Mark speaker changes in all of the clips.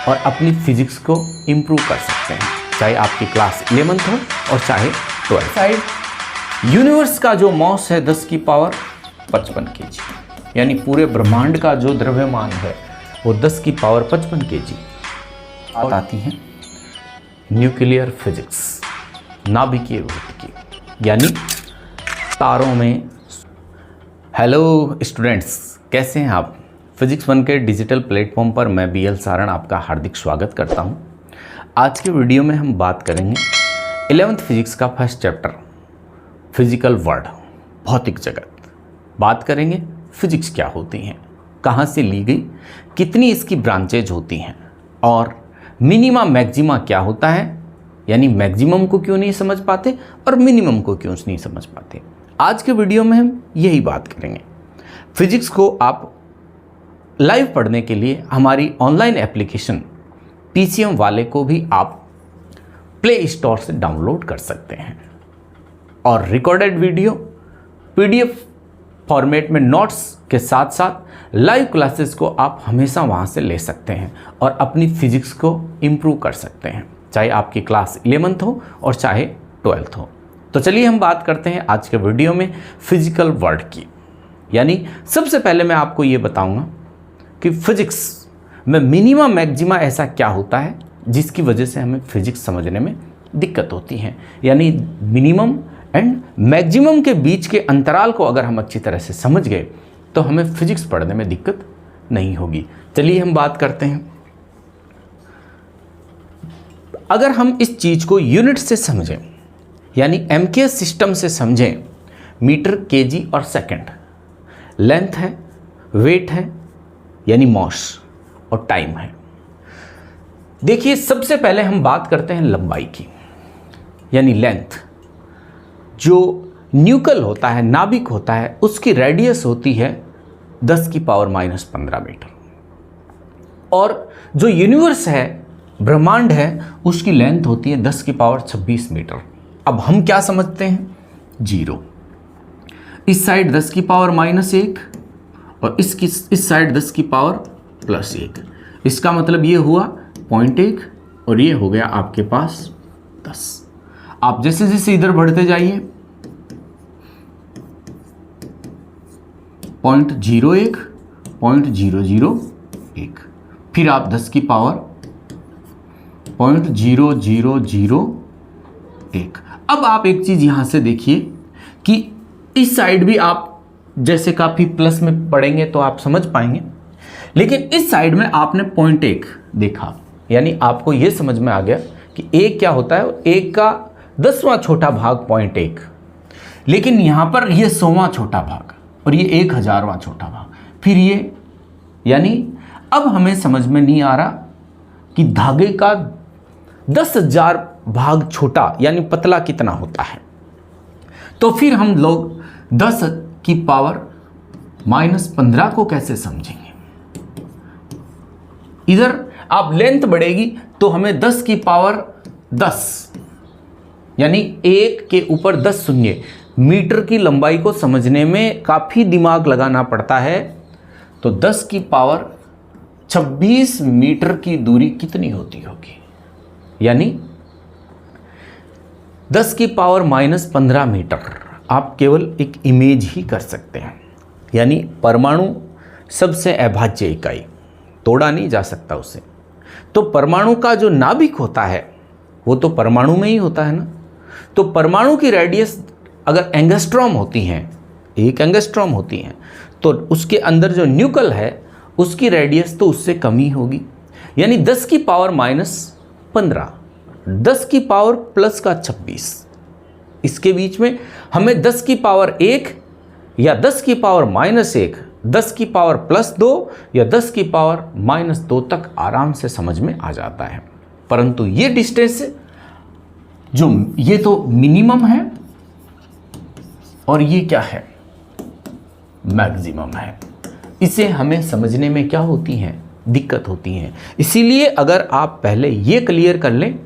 Speaker 1: और अपनी फिजिक्स को इम्प्रूव कर सकते हैं, चाहे आपकी क्लास 11th हो और चाहे 12th। साइड यूनिवर्स का जो मॉस है 10 की पावर 55 kg, यानी पूरे ब्रह्मांड का जो द्रव्यमान है वो 10 की पावर 55 kg। और आती हैं न्यूक्लियर फिजिक्स, नाभिकीय भौतिकी, यानी तारों में। हेलो स्टूडेंट्स, कैसे हैं आप? फिजिक्स 1 के डिजिटल प्लेटफॉर्म पर मैं BL सारण आपका हार्दिक स्वागत करता हूं। आज के वीडियो में हम बात करेंगे 11th फिजिक्स का फर्स्ट चैप्टर फिजिकल वर्ल्ड, भौतिक जगत। बात करेंगे फिजिक्स क्या होती हैं, कहां से ली गई, कितनी इसकी ब्रांचेज होती हैं और मिनिमा मैक्सिमा क्या होता है, यानी मैक्सिमम को क्यों नहीं समझ पाते और मिनिमम को क्यों नहीं समझ पाते। आज के वीडियो में हम यही बात करेंगे। फिजिक्स को आप लाइव पढ़ने के लिए हमारी ऑनलाइन एप्लीकेशन PCM वाले को भी आप प्ले स्टोर से डाउनलोड कर सकते हैं और रिकॉर्डेड वीडियो PDF फॉर्मेट में नोट्स के साथ साथ लाइव क्लासेस को आप हमेशा वहाँ से ले सकते हैं और अपनी फिजिक्स को इम्प्रूव कर सकते हैं, चाहे आपकी क्लास 11th हो और चाहे 12th हो। तो चलिए हम बात करते हैं आज के वीडियो में फिजिकल वर्ल्ड की। यानी सबसे पहले मैं आपको ये बताऊंगा कि फिजिक्स में मिनिमा मैक्सिमा ऐसा क्या होता है जिसकी वजह से हमें फिजिक्स समझने में दिक्कत होती है। यानी मिनिमम एंड मैक्सिमम के बीच के अंतराल को अगर हम अच्छी तरह से समझ गए तो हमें फिजिक्स पढ़ने में दिक्कत नहीं होगी। चलिए हम बात करते हैं। अगर हम इस चीज़ को यूनिट से समझें, यानी MKS सिस्टम से समझें, मीटर, केजी और सेकंड, लेंथ है, वेट है यानी मॉस और टाइम है। देखिए सबसे पहले हम बात करते हैं लंबाई की, यानी लेंथ। जो न्यूक्ल होता है, नाभिक होता है, उसकी रेडियस होती है 10 की पावर -15 मीटर और जो यूनिवर्स है, ब्रह्मांड है, उसकी लेंथ होती है 10 की पावर 26 मीटर। अब हम क्या समझते हैं? 0। इस साइड 10 की पावर -1 और इस साइड 10 की पावर +1। इसका मतलब ये हुआ 0.1 और ये हो गया आपके पास 10। आप जैसे जैसे इधर बढ़ते जाइए 0.01, 0.001, फिर आप 10 की पावर 0.0001। अब आप एक चीज यहां से देखिए कि इस साइड भी आप जैसे काफी प्लस में पढ़ेंगे तो आप समझ पाएंगे, लेकिन इस साइड में आपने 0.1 देखा, यानी आपको यह समझ में आ गया कि 1 क्या होता है, 1 का 10वां छोटा भाग 0.1, लेकिन यहां पर यह 100वां छोटा भाग और ये 1000वां छोटा भाग, फिर ये, यानी अब हमें समझ में नहीं आ रहा कि धागे का 10,000 भाग छोटा यानी पतला कितना होता है। तो फिर हम लोग 10 की पावर -15 को कैसे समझेंगे? इधर आप लेंथ बढ़ेगी तो हमें 10 की पावर 10 यानी 1 के ऊपर 10 शून्य, मीटर की लंबाई को समझने में काफी दिमाग लगाना पड़ता है। तो 10 की पावर 26 मीटर की दूरी कितनी होती होगी? यानी 10 की पावर -15 मीटर आप केवल एक इमेज ही कर सकते हैं। यानी परमाणु सबसे अभाज्य इकाई, तोड़ा नहीं जा सकता उसे। तो परमाणु का जो नाभिक होता है वो तो परमाणु में ही होता है ना। तो परमाणु की रेडियस अगर एंगस्ट्रॉम होती हैं, 1 एंगस्ट्रॉम होती हैं, तो उसके अंदर जो न्यूक्ल है उसकी रेडियस तो उससे कम ही होगी। यानी 10 की पावर -15, 10 की पावर +26, इसके बीच में हमें 10 की पावर 1 या 10 की पावर -1, 10 की पावर +2 या 10 की पावर -2 तक आराम से समझ में आ जाता है। परंतु ये डिस्टेंस जो ये तो मिनिमम है और ये क्या है? मैक्सिमम है। इसे हमें समझने में क्या होती हैं? दिक्कत होती है। इसीलिए अगर आप पहले ये क्लियर कर लें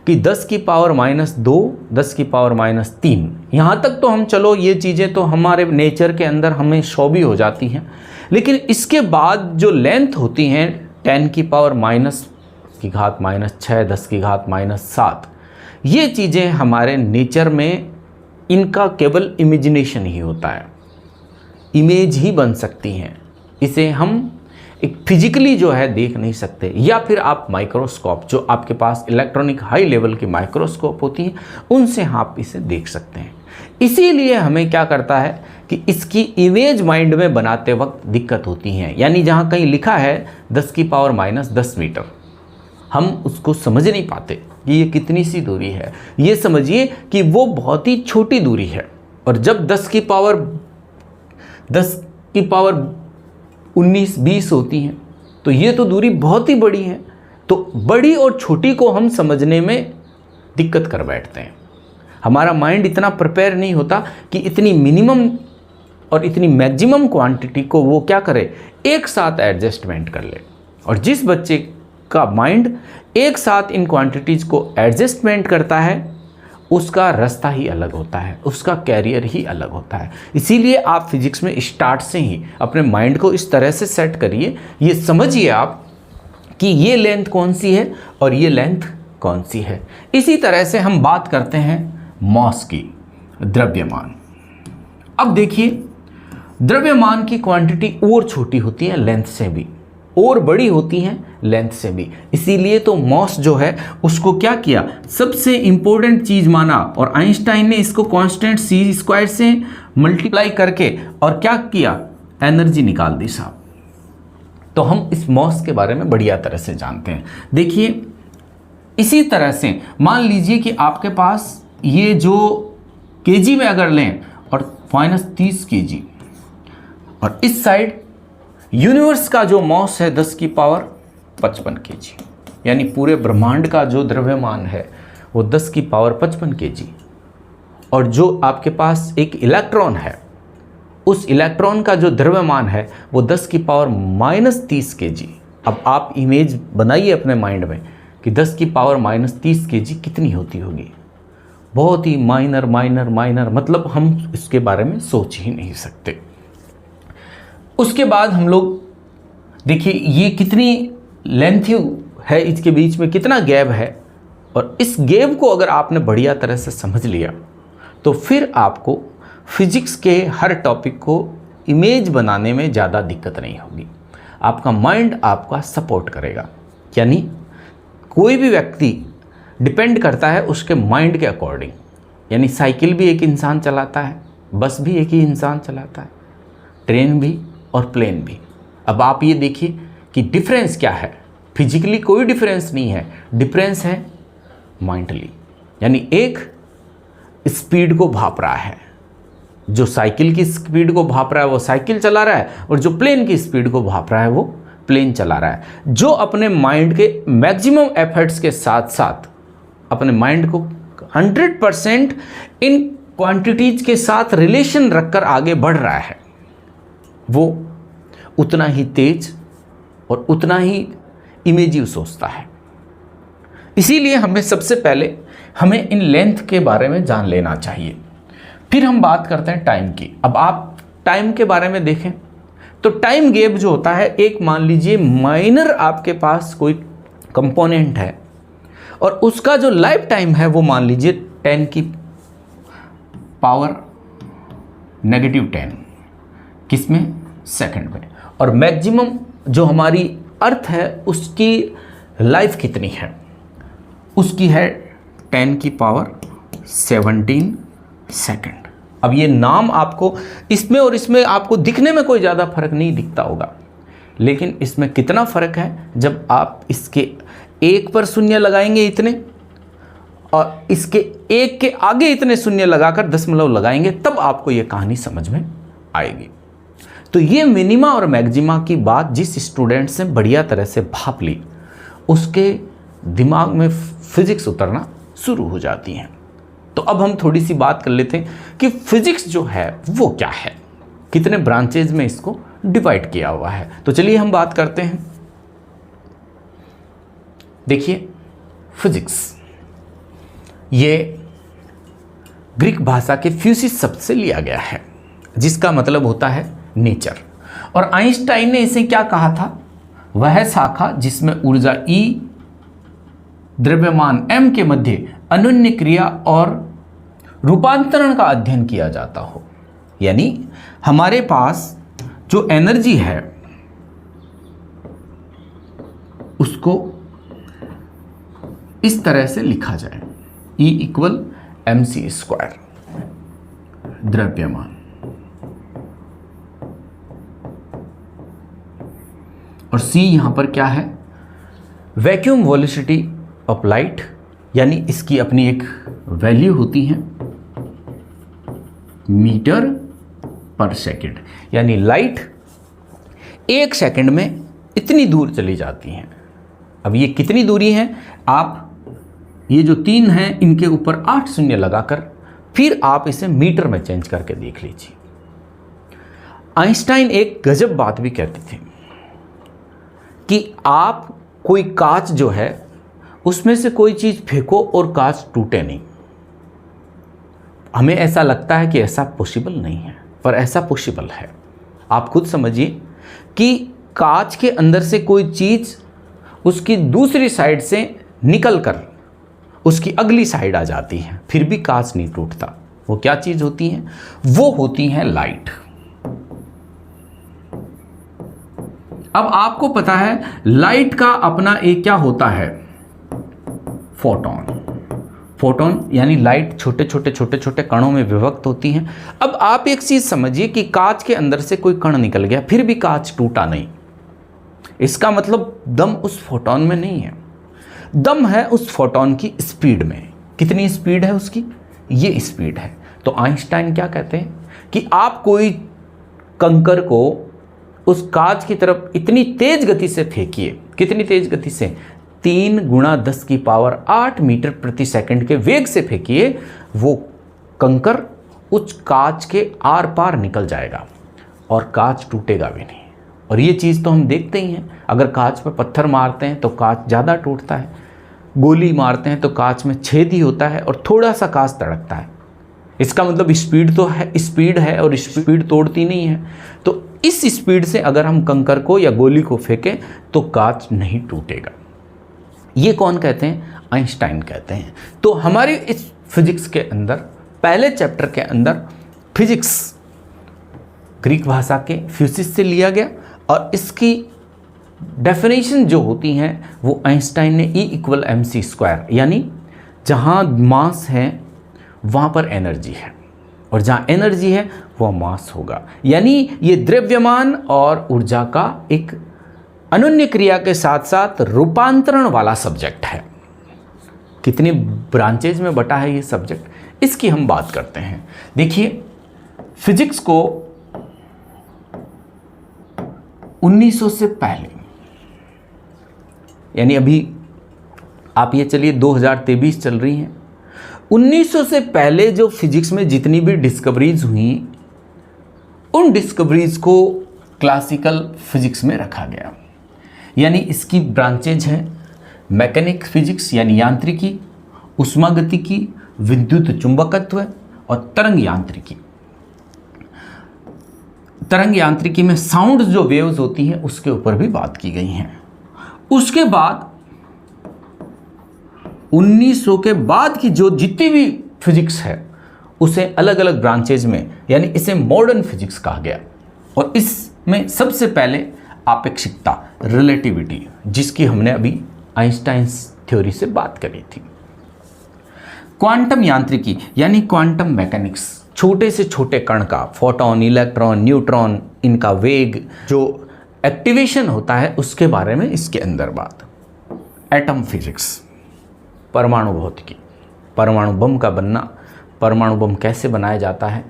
Speaker 1: कि 10 की पावर -2, 10 की पावर -3, यहाँ तक तो हम चलो ये चीज़ें तो हमारे नेचर के अंदर हमें शो भी हो जाती हैं, लेकिन इसके बाद जो लेंथ होती हैं 10 की पावर 10⁻⁶, 10⁻⁷, ये चीज़ें हमारे नेचर में इनका केवल इमेजिनेशन ही होता है, इमेज ही बन सकती हैं। इसे हम एक फिजिकली जो है देख नहीं सकते, या फिर आप माइक्रोस्कोप, जो आपके पास इलेक्ट्रॉनिक हाई लेवल की माइक्रोस्कोप होती हैं, उनसे आप इसे देख सकते हैं। इसीलिए हमें क्या करता है कि इसकी इमेज माइंड में बनाते वक्त दिक्कत होती है। यानी जहाँ कहीं लिखा है 10⁻⁻10 मीटर, हम उसको समझ नहीं पाते कि ये कितनी सी दूरी है। ये समझिए कि वो बहुत ही छोटी दूरी है, और जब 10⁻19-20 होती हैं तो ये तो दूरी बहुत ही बड़ी है। तो बड़ी और छोटी को हम समझने में दिक्कत कर बैठते हैं। हमारा माइंड इतना प्रिपेयर नहीं होता कि इतनी मिनिमम और इतनी मैक्सिमम क्वांटिटी को वो क्या करे, एक साथ एडजस्टमेंट कर ले। और जिस बच्चे का माइंड एक साथ इन क्वांटिटीज़ को एडजस्टमेंट करता है, उसका रास्ता ही अलग होता है, उसका कैरियर ही अलग होता है। इसीलिए आप फिजिक्स में स्टार्ट से ही अपने माइंड को इस तरह से सेट करिए, ये समझिए आप कि ये लेंथ कौन सी है और ये लेंथ कौन सी है। इसी तरह से हम बात करते हैं मॉस की, द्रव्यमान। अब देखिए, द्रव्यमान की क्वांटिटी और छोटी होती है लेंथ से भी, और बड़ी होती हैं लेंथ से भी। इसीलिए तो मॉस जो है उसको क्या किया, सबसे इंपॉर्टेंट चीज़ माना, और आइंस्टाइन ने इसको कांस्टेंट c² से मल्टीप्लाई करके और क्या किया, एनर्जी निकाल दी साहब। तो हम इस मॉस के बारे में बढ़िया तरह से जानते हैं। देखिए, इसी तरह से मान लीजिए कि आपके पास ये जो केजी में अगर लें और -30 kg, और इस साइड यूनिवर्स का जो मॉस है 10⁻55 kg, यानी पूरे ब्रह्मांड का जो द्रव्यमान है वो 10⁻55 kg, और जो आपके पास एक इलेक्ट्रॉन है, उस इलेक्ट्रॉन का जो द्रव्यमान है वो 10⁻⁻30 kg। अब आप इमेज बनाइए अपने माइंड में कि 10⁻⁻30 kg कितनी होती होगी। बहुत ही माइनर, मतलब हम इसके बारे में सोच ही नहीं सकते। उसके बाद हम लोग देखिए ये कितनी लेंथ है, इसके बीच में कितना गैप है, और इस गैप को अगर आपने बढ़िया तरह से समझ लिया तो फिर आपको फिजिक्स के हर टॉपिक को इमेज बनाने में ज़्यादा दिक्कत नहीं होगी। आपका माइंड आपका सपोर्ट करेगा। यानी कोई भी व्यक्ति डिपेंड करता है उसके माइंड के अकॉर्डिंग। यानी साइकिल भी एक इंसान चलाता है, बस भी एक ही इंसान चलाता है, ट्रेन भी और प्लेन भी। अब आप ये देखिए कि डिफरेंस क्या है। फिजिकली कोई डिफरेंस नहीं है, डिफरेंस है माइंडली। यानी एक स्पीड को भाप रहा है, जो साइकिल की स्पीड को भाप रहा है वो साइकिल चला रहा है, और जो प्लेन की स्पीड को भाप रहा है वो प्लेन चला रहा है। जो अपने माइंड के मैक्सिमम एफर्ट्स के साथ साथ अपने माइंड को 100% इन क्वांटिटीज के साथ रिलेशन रखकर आगे बढ़ रहा है, वो उतना ही तेज और उतना ही इमेजिव सोचता है। इसीलिए हमें सबसे पहले हमें इन लेंथ के बारे में जान लेना चाहिए। फिर हम बात करते हैं टाइम की। अब आप टाइम के बारे में देखें तो टाइम गैप जो होता है, एक मान लीजिए माइनर आपके पास कोई कंपोनेंट है और उसका जो लाइफ टाइम है वो मान लीजिए 10⁻⁻⁻, किसमें, सेकंड में। और मैक्सिमम जो हमारी अर्थ है उसकी लाइफ कितनी है, उसकी है 10⁻17 सेकंड। अब ये नाम आपको इसमें और इसमें आपको दिखने में कोई ज़्यादा फर्क नहीं दिखता होगा, लेकिन इसमें कितना फ़र्क है जब आप इसके एक पर शून्य लगाएंगे इतने, और इसके एक के आगे इतने शून्य लगाकर दशमलव लगाएंगे, तब आपको ये कहानी समझ में आएगी। तो ये मिनिमा और मैक्सिमा की बात जिस स्टूडेंट से बढ़िया तरह से भाप ली, उसके दिमाग में फिजिक्स उतरना शुरू हो जाती हैं। तो अब हम थोड़ी सी बात कर लेते हैं कि फिजिक्स जो है वो क्या है, कितने ब्रांचेज में इसको डिवाइड किया हुआ है। तो चलिए हम बात करते हैं। देखिए, फिजिक्स ये ग्रीक भाषा के फ्यूसिस शब्द से लिया गया है, जिसका मतलब होता है नेचर। और आइंस्टाइन ने इसे क्या कहा था, वह शाखा जिसमें ऊर्जा E द्रव्यमान m के मध्य अनन्य क्रिया और रूपांतरण का अध्ययन किया जाता हो। यानी हमारे पास जो एनर्जी है उसको इस तरह से लिखा जाए, E इक्वल mc², द्रव्यमान, और C यहां पर क्या है, वैक्यूम वेलोसिटी ऑफ लाइट, यानी इसकी अपनी एक वैल्यू होती है मीटर पर सेकंड, यानी लाइट 1 सेकंड में इतनी दूर चली जाती है। अब ये कितनी दूरी है, आप ये जो 3 हैं इनके ऊपर 8 शून्य लगाकर फिर आप इसे मीटर में चेंज करके देख लीजिए। आइंस्टाइन एक गजब बात भी कहते थे कि आप कोई कांच जो है उसमें से कोई चीज़ फेंको और कांच टूटे नहीं। हमें ऐसा लगता है कि ऐसा पॉसिबल नहीं है, पर ऐसा पॉसिबल है। आप खुद समझिए कि कांच के अंदर से कोई चीज़ उसकी दूसरी साइड से निकलकर उसकी अगली साइड आ जाती है, फिर भी कांच नहीं टूटता। वो क्या चीज़ होती है, वो होती है लाइट। अब आपको पता है लाइट का अपना एक क्या होता है, फोटोन। फोटोन यानी लाइट छोटे छोटे कणों में विभक्त होती हैं। अब आप एक चीज समझिए कि कांच के अंदर से कोई कण निकल गया फिर भी कांच टूटा नहीं, इसका मतलब दम उस फोटोन में नहीं है, दम है उस फोटोन की स्पीड में। कितनी स्पीड है उसकी, ये स्पीड है। तो आइंस्टाइन क्या कहते हैं कि आप कोई कंकर को उस कांच की तरफ इतनी तेज गति से फेंकिए, कितनी तेज गति से, 3 × 10⁸ मीटर प्रति सेकंड के वेग से फेंकिए, वो कंकर उस कांच के आर पार निकल जाएगा और कांच टूटेगा भी नहीं। और ये चीज़ तो हम देखते ही हैं, अगर कांच पर पत्थर मारते हैं तो कांच ज़्यादा टूटता है, गोली मारते हैं तो कांच में छेद ही होता है और थोड़ा सा कांच तड़कता है। इसका मतलब स्पीड तो है, स्पीड है और स्पीड तोड़ती नहीं है। तो इस स्पीड से अगर हम कंकर को या गोली को फेंकें तो कांच नहीं टूटेगा। ये कौन कहते हैं, आइंस्टाइन कहते हैं। तो हमारे इस फिजिक्स के अंदर पहले चैप्टर के अंदर फिजिक्स ग्रीक भाषा के फ्यूसिस से लिया गया और इसकी डेफिनेशन जो होती हैं वो आइंस्टाइन ने E इक्वल mc², यानी जहाँ मास है वहाँ पर एनर्जी है और जहाँ एनर्जी है वह मास होगा। यानी ये द्रव्यमान और ऊर्जा का एक अनन्य क्रिया के साथ साथ रूपांतरण वाला सब्जेक्ट है। कितनी ब्रांचेज में बटा है ये सब्जेक्ट, इसकी हम बात करते हैं। देखिए फिजिक्स को 1900 से पहले, यानी अभी आप ये चलिए 2023 चल रही हैं, 1900 से पहले जो फिजिक्स में जितनी भी डिस्कवरीज हुई उन डिस्कवरीज को क्लासिकल फिजिक्स में रखा गया। यानी इसकी ब्रांचेज हैं मैकेनिक फिजिक्स यानी यांत्रिकी, उष्मागतिकी, विद्युत चुंबकत्व और तरंग यांत्रिकी। तरंग यांत्रिकी में साउंड जो वेव्स होती हैं उसके ऊपर भी बात की गई हैं। उसके बाद 1900 के बाद की जो जितनी भी फिजिक्स है उसे अलग अलग ब्रांचेज में, यानी इसे मॉडर्न फिजिक्स कहा गया। और इसमें सबसे पहले आपेक्षिकता, रिलेटिविटी, जिसकी हमने अभी आइंस्टाइन थ्योरी से बात करी थी। क्वांटम यांत्रिकी यानी क्वांटम मैकेनिक्स, छोटे से छोटे कण का, फोटोन, इलेक्ट्रॉन, न्यूट्रॉन, इनका वेग, जो एक्टिवेशन होता है उसके बारे में इसके अंदर बात। एटम फिजिक्स, परमाणु भौतिकी, परमाणु बम का बनना, परमाणु बम कैसे बनाया जाता है,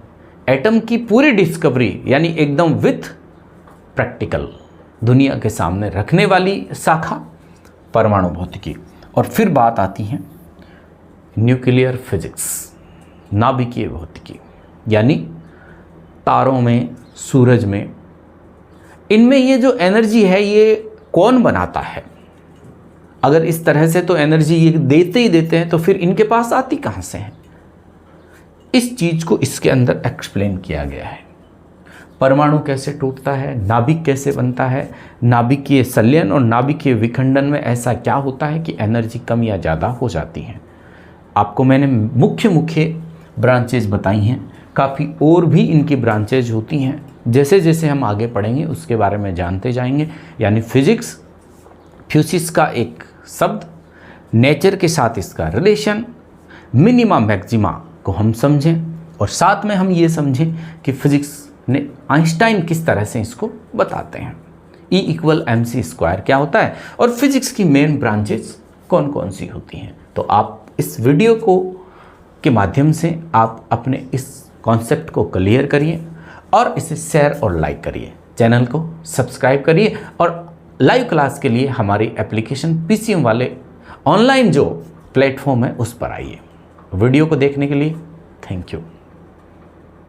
Speaker 1: एटम की पूरी डिस्कवरी, यानी एकदम विथ प्रैक्टिकल, दुनिया के सामने रखने वाली शाखा परमाणु भौतिकी। और फिर बात आती है न्यूक्लियर फिजिक्स, नाभिकीय भौतिकी, यानी तारों में, सूरज में, इनमें ये जो एनर्जी है ये कौन बनाता है। अगर इस तरह से तो एनर्जी ये देते ही देते हैं तो फिर इनके पास आती कहाँ से है। इस चीज़ को इसके अंदर एक्सप्लेन किया गया है। परमाणु कैसे टूटता है, नाभिक कैसे बनता है, नाभिकीय संलयन और नाभिकीय विखंडन में ऐसा क्या होता है कि एनर्जी कम या ज़्यादा हो जाती है। आपको मैंने मुख्य मुख्य ब्रांचेज बताई हैं, काफ़ी और भी इनकी ब्रांचेज होती हैं। जैसे जैसे हम आगे पढ़ेंगे उसके बारे में जानते जाएंगे। यानी फिजिक्स, फ्यूसिस का एक शब्द, नेचर के साथ इसका रिलेशन, मिनिमा मैक्सिमा को हम समझें और साथ में हम ये समझें कि फिजिक्स ने आइंस्टाइन किस तरह से इसको बताते हैं। E=mc² क्या होता है और फिजिक्स की मेन ब्रांचेस कौन कौन सी होती हैं। तो आप इस वीडियो को के माध्यम से आप अपने इस कॉन्सेप्ट को क्लियर करिए और इसे शेयर और लाइक करिए, चैनल को सब्सक्राइब करिए और लाइव क्लास के लिए हमारी एप्लीकेशन PCM वाले ऑनलाइन जो प्लेटफॉर्म है उस पर आइए। वीडियो को देखने के लिए थैंक यू।